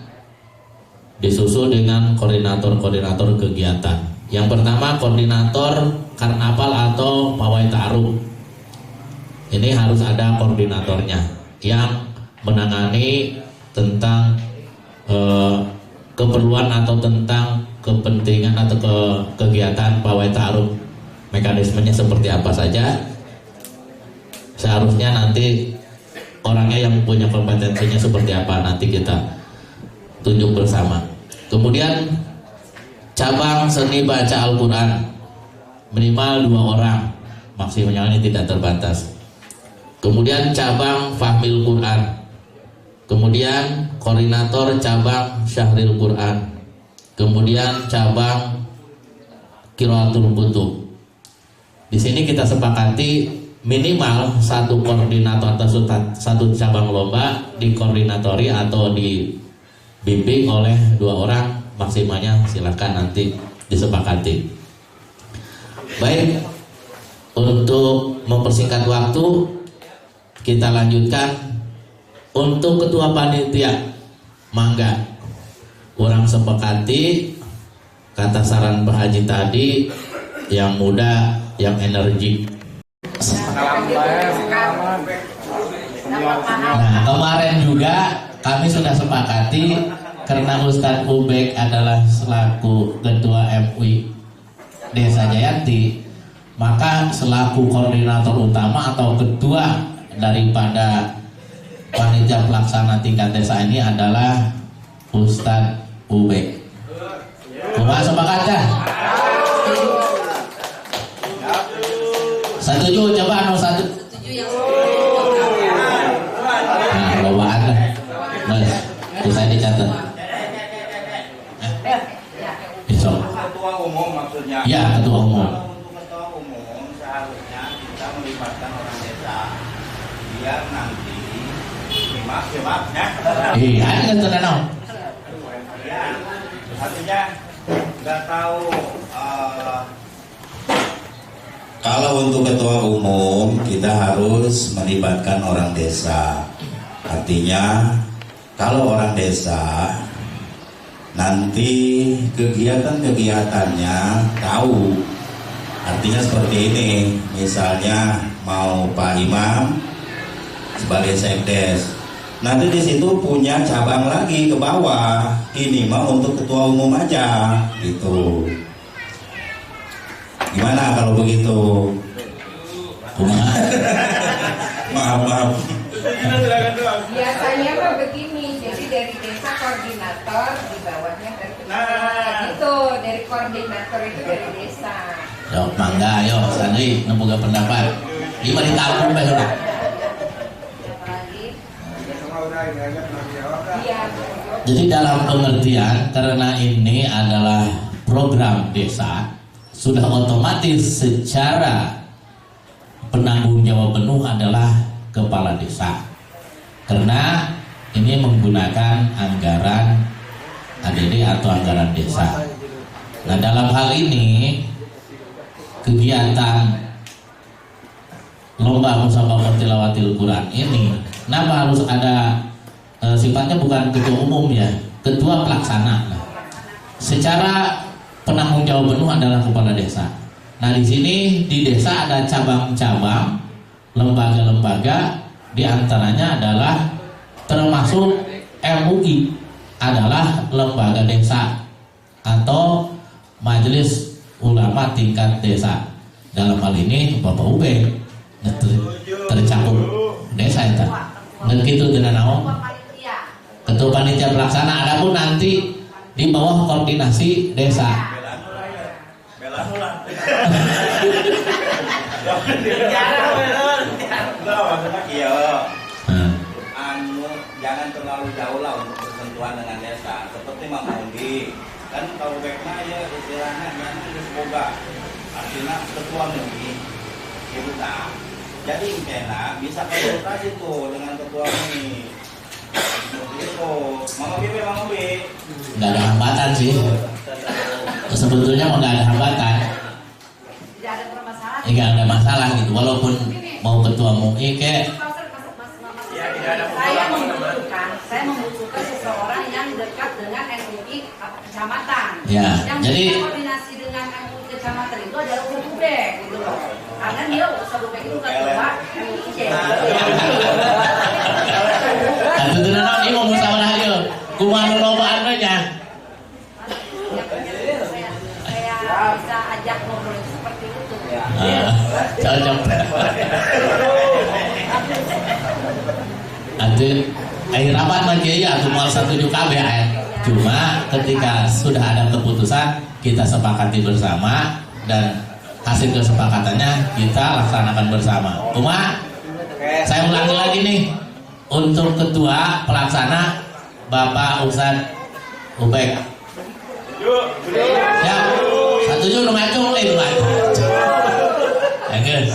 disusul dengan koordinator-koordinator kegiatan. Yang pertama koordinator karnaval atau pawai ta'aruf. Ini harus ada koordinatornya yang menangani tentang keperluan atau tentang kepentingan atau kegiatan pawai ta'aruf. Mekanismenya seperti apa saja. Seharusnya nanti orangnya yang punya kompetensinya seperti apa nanti kita tunjuk bersama. Kemudian cabang seni baca Al-Quran minimal 2 orang, maksimalnya ini tidak terbatas. Kemudian cabang fahmil Quran, kemudian koordinator cabang syahril Quran, kemudian cabang qiraatul kutub. Di sini kita sepakati minimal satu koordinator atau satu cabang lomba dikoordinatori atau dibimbing oleh 2 orang, maksimalnya silakan nanti disepakati. Baik, untuk mempersingkat waktu kita lanjutkan untuk ketua panitia. Mangga orang sepakati kata saran Pak Haji tadi, yang muda, yang energi. Nah, kemarin juga kami sudah sepakati karena Ustadz Ubek adalah selaku ketua MUI Desa Jayanti, maka selaku koordinator utama atau ketua daripada panitia pelaksana tingkat desa ini adalah Ustadz Ubek. Coba sepakat ya? Setuju? Coba nomor 1. Nah, lobaan lah. Nah, saya dicatat. Besok. Ketua umum maksudnya. Ya, ketua umum. Untuk ketua umum seharusnya kita melibatkan orang desa biar nanti simak ya. Iya, ini kan tenang. Ya, artinya nggak tahu. Kalau untuk ketua umum kita harus melibatkan orang desa. Artinya kalau orang desa nanti kegiatan-kegiatannya tahu. Artinya seperti ini, misalnya mau Pak Imam sebagai sekdes, nanti di situ punya cabang lagi ke bawah. Ini mah untuk ketua umum aja gitu. Gimana kalau begitu? Maaf. Biasanya mah begini, jadi dari desa koordinator di bawahnya dari gitu, dari koordinator itu dari desa. Yo, mangga, yo, Sandri, nemboga pendapat. Gimana ditampung bae lah. Jadi dalam pengertian karena ini adalah program desa, sudah otomatis secara penanggung jawab penuh adalah kepala desa. Karena ini menggunakan anggaran ADD atau anggaran desa. Nah, dalam hal ini kegiatan lomba musabaqah tilawatil Quran ini kenapa harus ada sifatnya bukan ketua umum ya, ketua pelaksana. Secara penanggung jawab penuh adalah kepala desa. Nah, di sini di desa ada cabang-cabang, lembaga-lembaga, di antaranya adalah termasuk MUI adalah lembaga desa atau Majelis Ulama Tingkat Desa. Dalam hal ini Bapak UB tercakup desa itu. Begitu dengan naon? Ketua panitia pelaksana, adapun nanti di bawah koordinasi desa. Jangan terlalu jauh lah untuk bersentuhan dengan desa. Seperti Mang Mondi, kan kalau baiknya ya istilahnya yang semoga artinya ketua Mondi itu tak. Jadi Impena bisa konsultasi tuh dengan ketua ini. Itu, Mang Mobi. Nggak ada hambatan sih. Sebetulnya nggak ada hambatan. Tidak ada permasalahan. Nggak ada masalah gitu. Walaupun mau ketua MUI kayak. Saya membutuhkan seseorang yang dekat dengan MUI kecamatan. Ya, yang jadi bisa koordinasi dengan MUI kecamatan itu adalah UB gitu loh. Karena dia UB itu ketua MUI. Atuh tenan ini mau musyawarah aja. Kumaha lobaan we nya. Saya bisa ajak ngobrol seperti itu. Cocok. Atuh air rapat lagi ya, atuh mal 1 KB ya. Cuma ketika sudah ada keputusan kita sepakati bersama dan hasil kesepakatannya kita laksanakan bersama. Cuma saya ulangi lagi nih, untuk ketua pelaksana Bapak Ustadz Ubek. Ya, 1 nu macung leh Pak. Ya guys.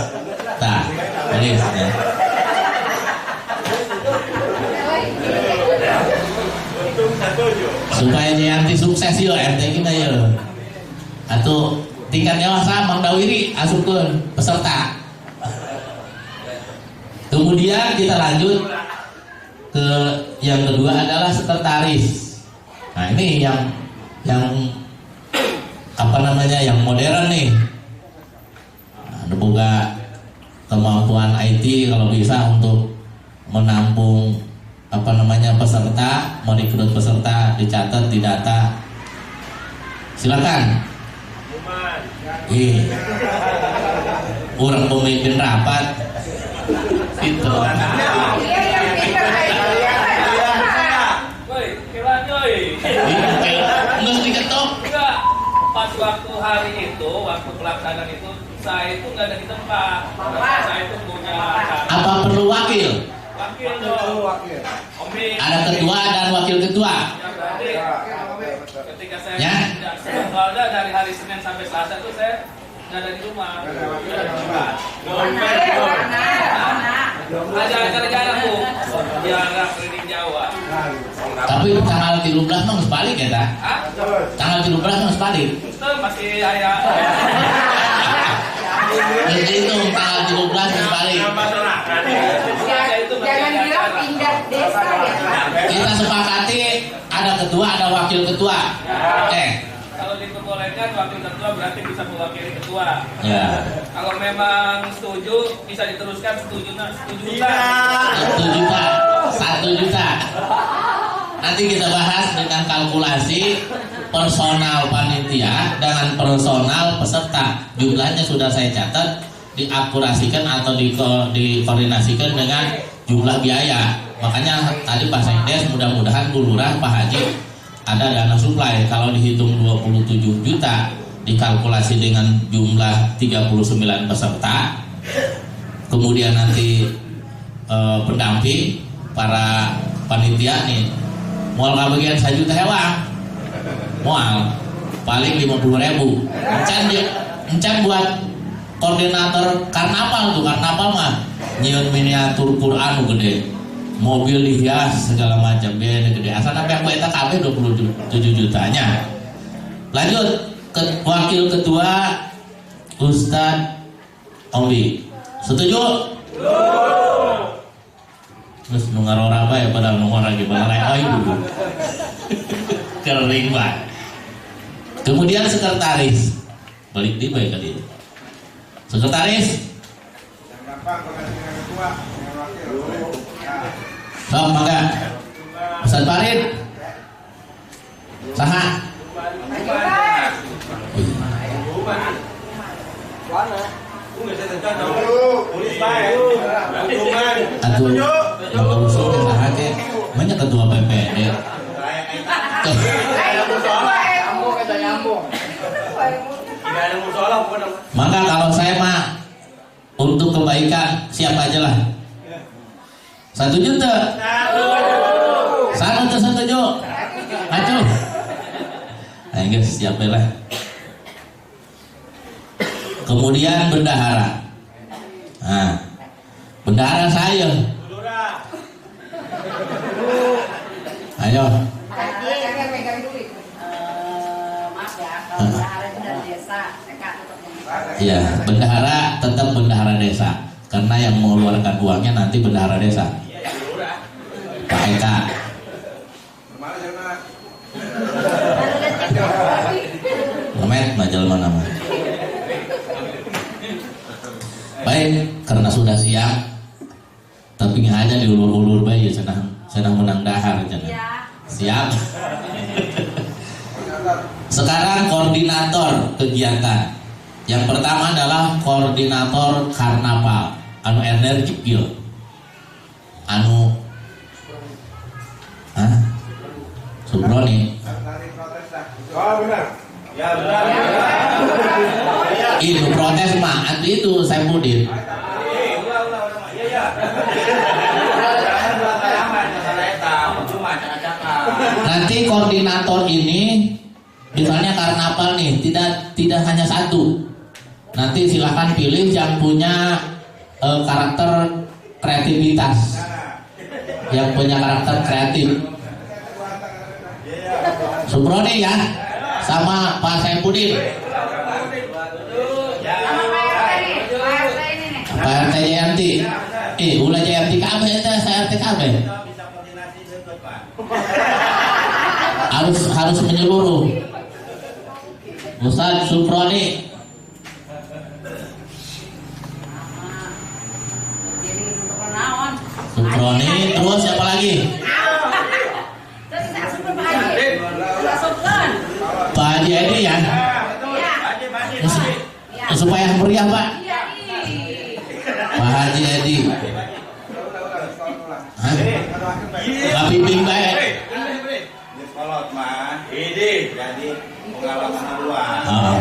Tah, ini ya. Supaya Jayanti sukses yuk RT kita yuk. Atau tingkat dewasa Mang Dawiri asupkeun peserta. Kemudian kita lanjut ke yang kedua adalah sekretaris. Nah, ini yang apa namanya, yang modern nih. Nah, boga kemampuan IT kalau bisa untuk menampung apa namanya peserta, merekrut peserta, dicatat di data. Silakan. Orang pemimpin rapat itu. Nggak diketok. Enggak. Pas waktu hari itu, waktu pelaksanaan itu, saya itu nggak ada di tempat. Saya itu punya. Apa perlu wakil? Wakil dong. Ada ketua dan wakil ketua. Ketika saya Ya. Soalnya dari hari Senin sampai Selasa itu saya nggak ada di rumah. Ada acara-acara Bu, jarak keliling Jawa. Tapi tanggal 13 mah harus balik ya, tak? Tanggal 13 mah harus balik. Itu masih ayah. Jadi itu tanggal 13 harus balik. Jangan bilang pindah desa ya Pak. Kita sepakati ada ketua, ada wakil ketua. Oke. Kalau diperbolehkan wakil ketua berarti bisa mewakili ketua. Ya. Kalau memang setuju bisa diteruskan setuju juta. 1 juta. 1 juta. Nanti kita bahas dengan kalkulasi personal panitia dengan personal peserta. Jumlahnya sudah saya catat, diakurasikan atau dikoordinasikan dengan jumlah biaya. Makanya tadi Pak Sekdes, mudah-mudahan Bu Lurah, Pak Haji ada dana suplai. Kalau dihitung 27 juta dikalkulasi dengan jumlah 39 peserta, kemudian nanti pendamping para panitia nih mual kebagian 1 juta hewan, mual paling 50.000. Encan buat koordinator karnaval tuh, karnaval mah nyiun miniatur Quran gede, mobil dihias segala macam, biaya gede. Asal sampai aku eta kabeh 27 jutanya. Lanjut Wakil Ketua Ustadz Ombi, setuju? Terus nunggu apa ya, padahal nunggu lagi balai dulu. Kering banget. Kemudian sekretaris, balik di baik kali ini. Sekretaris. Sok mangga. Ustadz Farid. Saha. Atuh yang usul saha teh banyak ketua PPD. Maka kalau saya mah untuk kebaikan siapa aja lah. 1 juta. Satu setuju. Acuh. Ayo guys, siapa lah. Kemudian bendahara. Nah, bendahara saya. Ayo. Maaf ya, kalau bendahara itu dari desa, Iya, bendahara tetap bendahara desa. Karena yang mengeluarkan uangnya nanti bendahara desa. Pak Eka. Memet majalah nama. Baik, karena sudah siang, tapi nggak aja diulur-ulur bayi, senang menang dahar, siap. Sekarang koordinator kegiatan. Yang pertama adalah koordinator karnaval, energik yo, Subroni. Oh benar. Ya benar. Itu protes mah, itu saya mudin. Nanti koordinator ini, misalnya karnaval nih, tidak hanya satu. Nanti silahkan pilih yang punya karakter kreativitas, yang punya karakter kreatif. Subroni ya, sama Pak Saipudin. Pak RT Jayanti. Ulah Jayanti kabeh eta, saya RT kabeh. Harus menyeluruh. Ustaz Suproni. Suproni, terus siapa lagi? Pak Haji Edi ya. Supaya meriah Pak. Pak Haji Edi. Pak Bimbing baik. Kolot mah. Ini jadi pengalaman luar. Oh,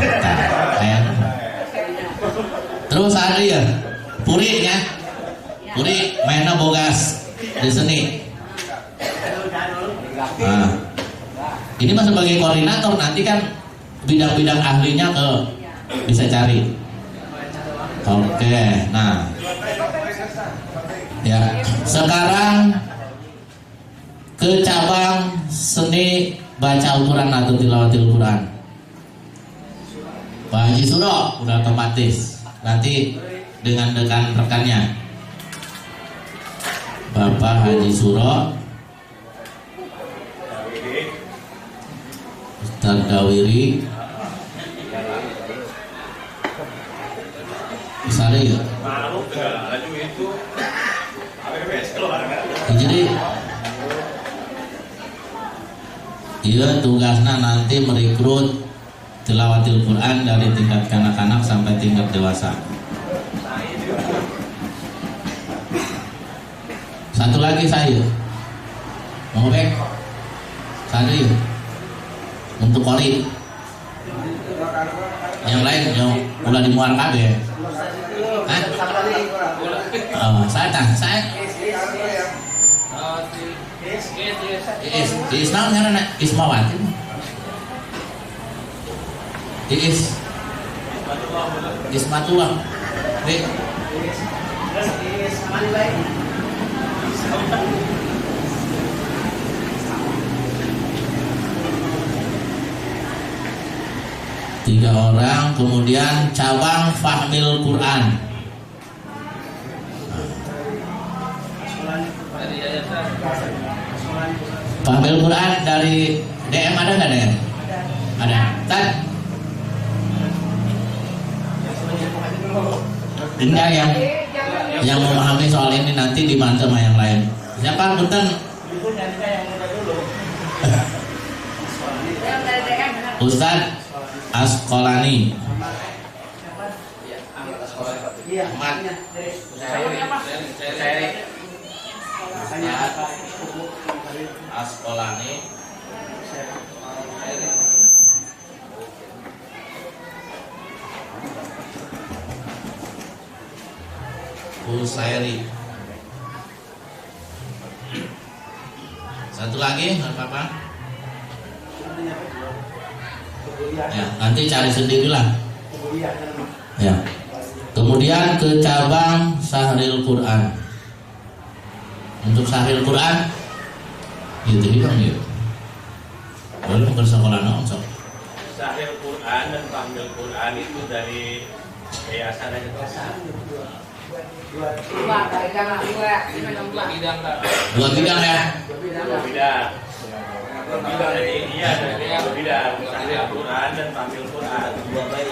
terus ada ya, Puri ya. Puri mainnya bogas di sini. Nah, ini mah sebagai koordinator, nanti kan bidang-bidang ahlinya bisa cari. Oke, nah ya sekarang ke cabang seni baca Al-Quran atau tilawatil Quran. Pak Haji Suro udah otomatis nanti dengan rekan-rekannya. Bapak Haji Suro, Ustaz Dawiri, misalnya ya. Jadi Dia tugasnya nanti merekrut tilawatil Quran dari tingkat kanak-kanak sampai tingkat dewasa. Satu lagi saya mau back tadi untuk koli. Yang lain yang udah dimuar kabeh. Hah? Saya Ismail karena Ismawati. Ismatullah. Tiga orang, kemudian cabang Fahmil Quran. Fahmil Quran dari DM ada nggak DM? Ada. Tad. Ini yang memahami soal ini nanti dibantu sama yang lain. Siapa punten? Ustadz Asqolani. Asqolani. Husairi. Satu lagi, apa-apa? Ya, nanti cari sendirilah. Ya. Kemudian ke cabang Sahril Quran. Untuk Sahril Quran, gitu kan ya. Boleh ke sekolah nongso. Sahril Quran dan Fahmil Quran itu dari yayasan aja. Dua bidang ya? Dua bidang. Iya, dua bidang. Sahril Quran dan Fahmil Quran. Dua bayi.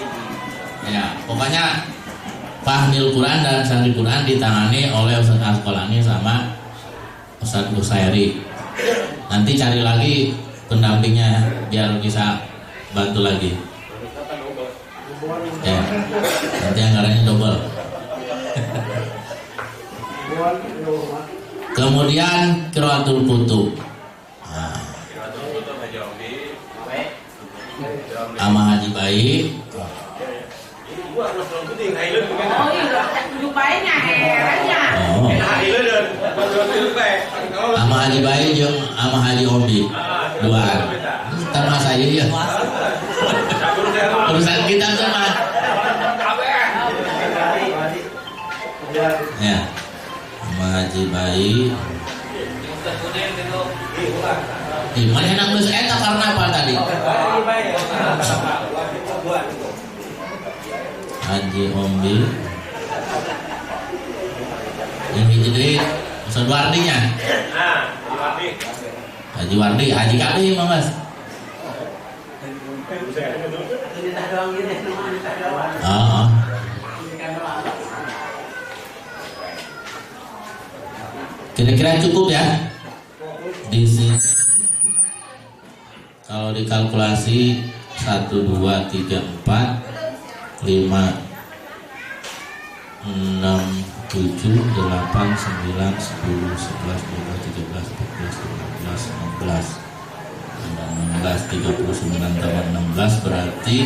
Ya, pokoknya Fahmil Quran dan Sahril Quran ditangani oleh Ustadz Asqolani sama Ustadz Husairi. Nanti cari lagi pendampingnya biar bisa bantu lagi. Ya, nanti anggarannya double. Kemudian Qiraatul Kutub. Ama Haji Bayi. Ama Haji Bayi jeung ama Haji Obi. Dua. Sama saya ya. Urusan kita sama. Ya. Ama Haji Bayi. Mana yang geus eta karena apa tadi? Haji Ombi. Yang jadi Ustaz Wardinya. Haji Wardi, Haji Kali Mas. Oh. Kira-kira cukup ya? Di sini kalau dikalkulasi 1, 2, 3, 4, 5, 6, 7, 8, 9, 10, 11, 12, 13, 14, 15, 16, 39 tambah 16 berarti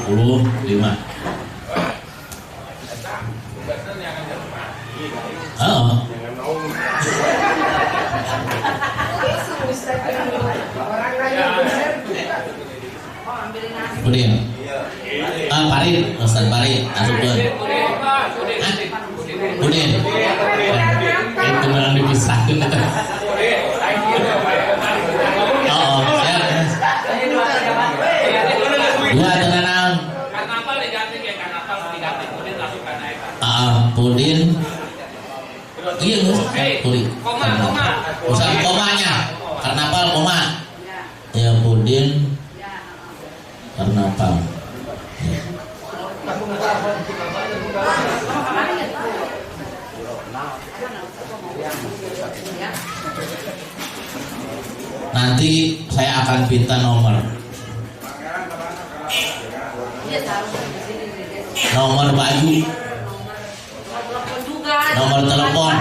55. Oh. Udin. Parit, Ustaz Parit, asupkeun. Udin. Itu memang dipisahkeun. Oh, siap. Dua dengan naon? Karnaval diganti ya, karnaval diganti Udin langsung kana eta. Udin. Iya, Udin. Koma. Ustaz komanya. Karnaval koma. Ya, Udin. Karnaval. Ya. nanti saya akan minta nomor baju, nomor telepon.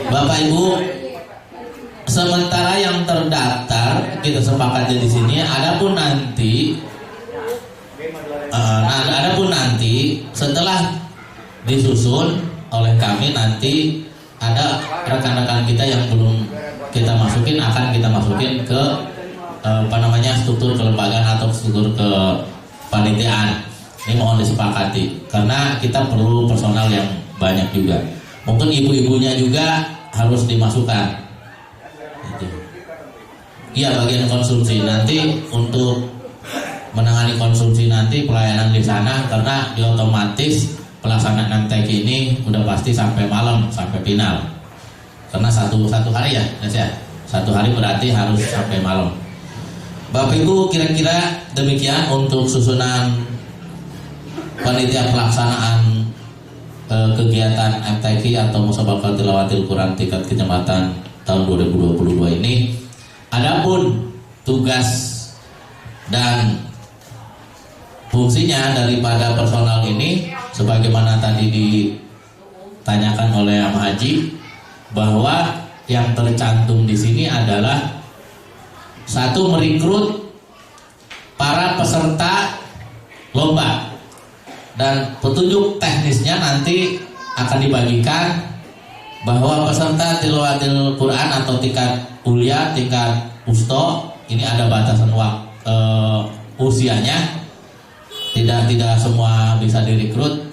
Bapak Ibu, sementara yang terdaftar kita sepakati di sini. Adapun nanti setelah disusun oleh kami, nanti ada rekan-rekan kita yang belum kita masukin, akan kita masukin ke struktur kelembagaan atau struktur kepanitiaan. Ini mohon disepakati karena kita perlu personal yang banyak juga. Mungkin ibu-ibunya juga harus dimasukkan. Iya, bagian konsumsi nanti untuk menangani konsumsi nanti pelayanan di sana, karena di otomatis pelaksanaan MTQ ini udah pasti sampai malam, sampai final. Karena satu hari ya, satu hari berarti harus sampai malam. Bapak Ibu, kira-kira demikian untuk susunan panitia pelaksanaan kegiatan MTQ atau Musabaqah Tilawatil Quran tingkat kecamatan tahun 2022 ini. Adapun tugas dan fungsinya daripada personal ini, sebagaimana tadi ditanyakan oleh Am Haji, bahwa yang tercantum di sini adalah satu, merekrut para peserta lomba, dan petunjuk teknisnya nanti akan dibagikan bahwa peserta tilawatil Quran atau tingkat kuliah, tingkat usto, ini ada batasan usianya, tidak semua bisa direkrut.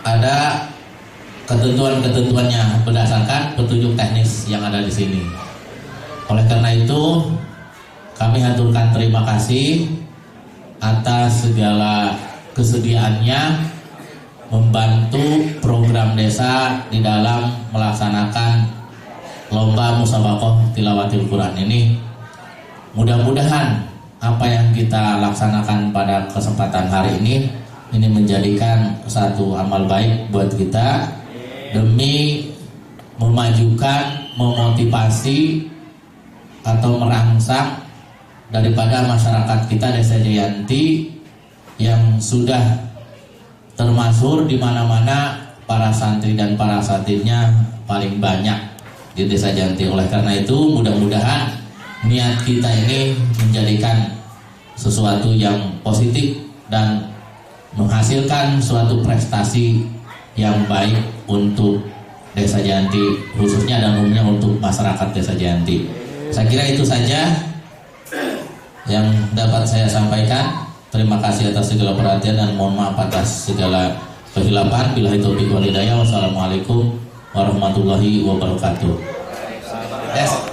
Ada ketentuan-ketentuannya berdasarkan petunjuk teknis yang ada di sini. Oleh karena itu, kami haturkan terima kasih atas segala kesediaannya membantu program desa di dalam melaksanakan lomba Musabaqah Tilawatil Quran ini. Mudah-mudahan apa yang kita laksanakan pada kesempatan hari ini menjadikan satu amal baik buat kita demi memajukan, memotivasi atau merangsang daripada masyarakat kita Desa Jayanti yang sudah termasuk di mana-mana para santri dan para santrinya paling banyak di Desa Jayanti. Oleh karena itu, mudah-mudahan niat kita ini menjadikan sesuatu yang positif dan menghasilkan suatu prestasi yang baik untuk Desa Jayanti khususnya, dan umumnya untuk masyarakat Desa Jayanti. Saya kira itu saja yang dapat saya sampaikan. Terima kasih atas segala perhatian dan mohon maaf atas segala kehilapan. Billahi taufiq wal hidayah. Wassalamualaikum warahmatullahi wabarakatuh. Yes.